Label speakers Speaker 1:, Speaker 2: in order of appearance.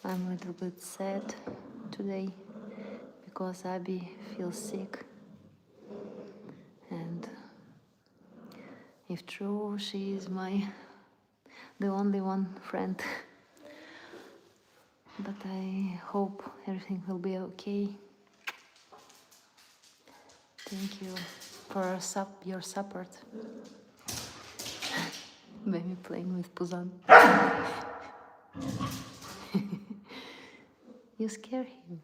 Speaker 1: I'm a little bit sad today because Abby feels sick, and if true, she is the only one friend. But I hope everything will be okay. Thank you for your support. Bammy playing with Puzan. You scare him.